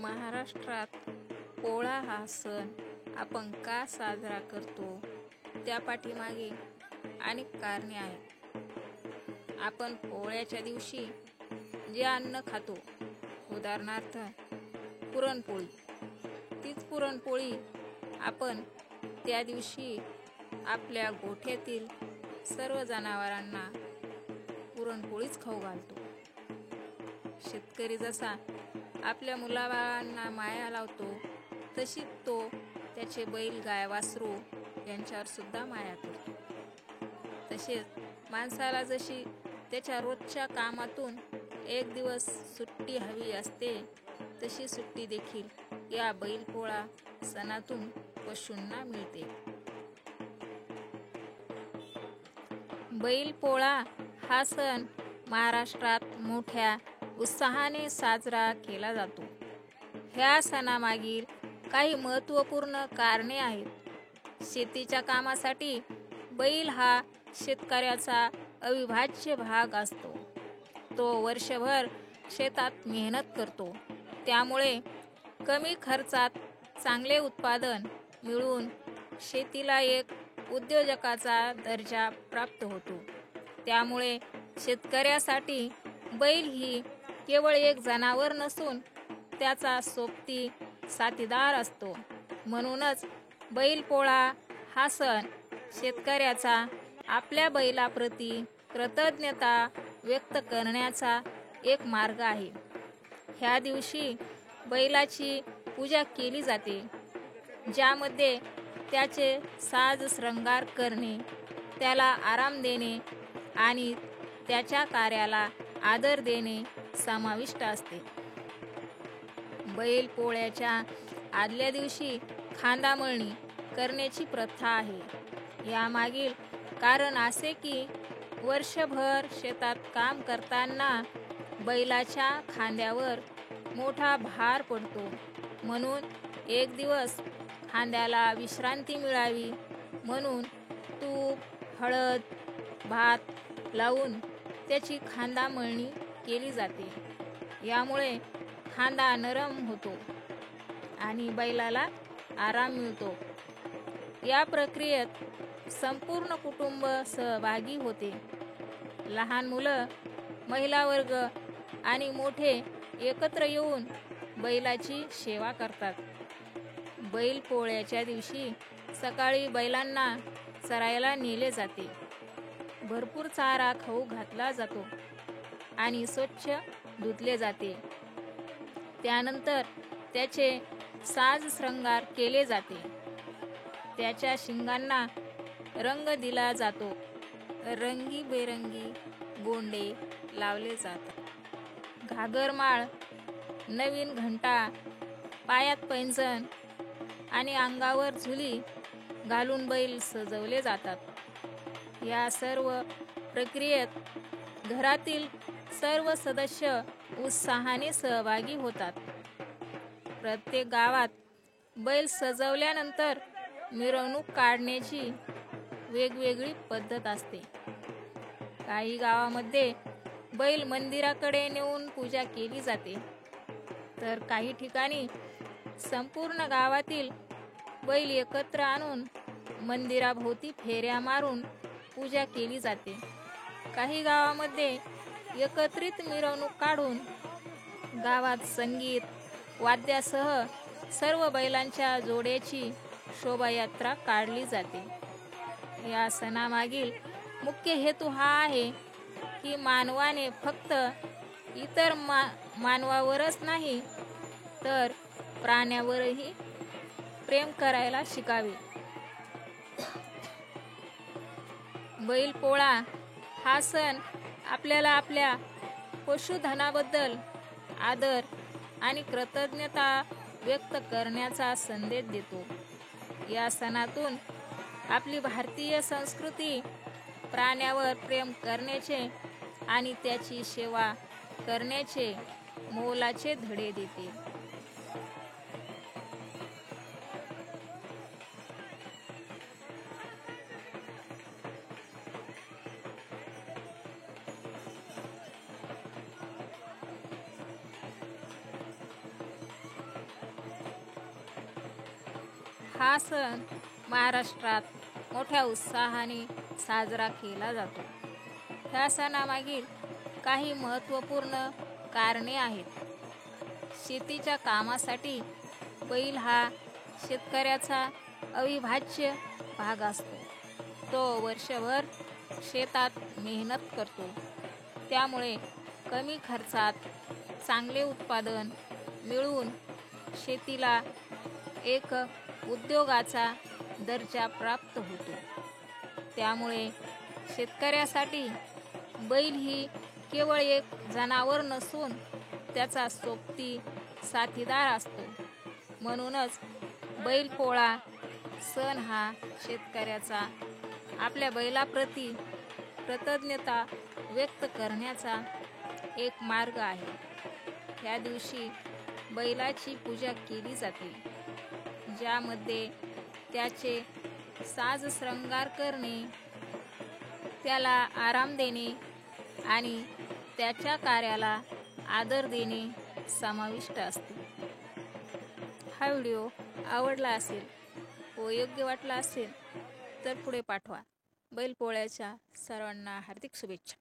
महाराष्ट्रात पोळा हा सण आपण का साजरा करतो त्या पाठीमागे अनेक कारणे आहेत. आपण पोळ्याच्या दिवशी जे अन्न खातो, उदाहरणार्थ पुरणपोळी, तीच पुरणपोळी आपण त्या दिवशी आपल्या गोठ्यातील सर्व जनावरांना पुरणपोळीच खाऊ घालतो. शेतकरी जसा आपल्या मुलाबाळांना माया लावतो, तशीच तो त्याचे बैल, गाय, वासरू यांच्यावर सुद्धा माया करतो. तसेच माणसाला जशी त्याच्या रोजच्या कामातून एक दिवस सुट्टी हवी असते, तशी सुट्टी देखील या बैलपोळा सणातून पशूंना मिळते. बैलपोळा हा सण महाराष्ट्रात मोठ्या उत्साहाने साजरा केला जातो. ह्या सणामागील काही महत्त्वपूर्ण कारणे आहेत. शेतीच्या कामासाठी बैल हा शेतकऱ्याचा अविभाज्य भाग असतो. तो वर्षभर शेतात मेहनत करतो, त्यामुळे कमी खर्चात चांगले उत्पादन मिळवून शेतीला एक उद्योजकाचा दर्जा प्राप्त होतो. त्यामुळे शेतकऱ्यासाठी बैल ही केवळ एक जनावर नसून त्याचा सोबती साथीदार असतो. म्हणूनच बैलपोळा हा सण शेतकऱ्याचा आपल्या बैलाप्रती कृतज्ञता व्यक्त करण्याचा एक मार्ग आहे. ह्या दिवशी बैलाची पूजा केली जाते, ज्यामध्ये त्याचे साज शृंगार करणे, त्याला आराम देणे आणि त्याच्या कार्याला आदर देणे समाविष्ट असते. बैलपोळ्याच्या आदल्या दिवशी खांदामळणी करण्याची प्रथा आहे. यामागील कारण असे की वर्षभर शेतात काम करताना बैलाच्या खांद्यावर मोठा भार पडतो, म्हणून एक दिवस खांद्याला विश्रांती मिळावी म्हणून तूप, हळद, भात लावून त्याची खांदामळणी केली जाते. यामुळे खांदा नरम होतो आणि बैलाला आराम मिळतो. या प्रक्रियेत संपूर्ण कुटुंब सहभागी होते. लहान मुलं, महिला वर्ग आणि मोठे एकत्र येऊन बैलाची सेवा करतात. बैलपोळ्याच्या दिवशी सकाळी बैलांना चरायला नेले जाते. भरपूर चारा खाऊ घातला जातो आणि स्वच्छ धुतले जाते. त्यानंतर त्याचे साज शृंगार केले जाते. त्याच्या शिंगांना रंग दिला जातो. रंगीबेरंगी गोंडे लावले जातात. घागरमाळ, नवीन घंटा, पायात पैंजण आणि अंगावर झुली घालून बैल सजवले जातात. या सर्व प्रक्रियेत घरातील सर्व सदस्य उत्साहाने सहभागी होतात. प्रत्येक गावात बैल सजवल्यानंतर मिरवणूक काढण्याची वेगवेगळी पद्धत असते. काही गावामध्ये बैल मंदिराकडे नेऊन पूजा केली जाते, तर काही ठिकाणी संपूर्ण गावातील बैल एकत्र आणून मंदिराभोवती फेऱ्या मारून पूजा केली जाते. काही गावामध्ये एकत्रित मिरवणूक काढून गावात संगीत, वाद्यासह सर्व बैलांच्या जोड्याची शोभायात्रा काढली जाते. या सणामागील मुख्य हेतू हा आहे की मानवाने फक्त इतर मानवावरच नाही तर प्राण्यावरही प्रेम करायला शिकावे. बैलपोळा हा सण आपल्याला आपल्या पशुधनाबद्दल आदर आणि कृतज्ञता व्यक्त करण्याचा संदेश देतो. या सणातून आपली भारतीय संस्कृती प्राण्यावर प्रेम करण्याचे आणि त्याची सेवा करण्याचे मोलाचे धडे देते. हा सण महाराष्ट्रात मोठ्या उत्साहाने साजरा केला जातो. ह्या सणामागील काही महत्त्वपूर्ण कारणे आहेत. शेतीच्या कामासाठी बैल हा शेतकऱ्याचा अविभाज्य भाग असतो. तो वर्षभर शेतात मेहनत करतो. त्यामुळे कमी खर्चात चांगले उत्पादन मिळवून शेतीला एक उद्योगाचा दर्जा प्राप्त होतो. त्यामुळे शेतकऱ्यासाठी बैल ही केवळ एक जनावर नसून त्याचा सोबती साथीदार असतो. म्हणूनच बैलपोळा सण हा शेतकऱ्याचा आपल्या बैलाप्रती कृतज्ञता व्यक्त करण्याचा एक मार्ग आहे. या दिवशी बैलाची पूजा केली जाते, ज्यामध्ये त्याचे साज शृंगार करणे, त्याला आराम देणे आणि त्याच्या कार्याला आदर देणे समाविष्ट असते. हा व्हिडिओ आवडला असेल व योग्य वाटला असेल तर पुढे पाठवा. बैलपोळ्याच्या सर्वांना हार्दिक शुभेच्छा.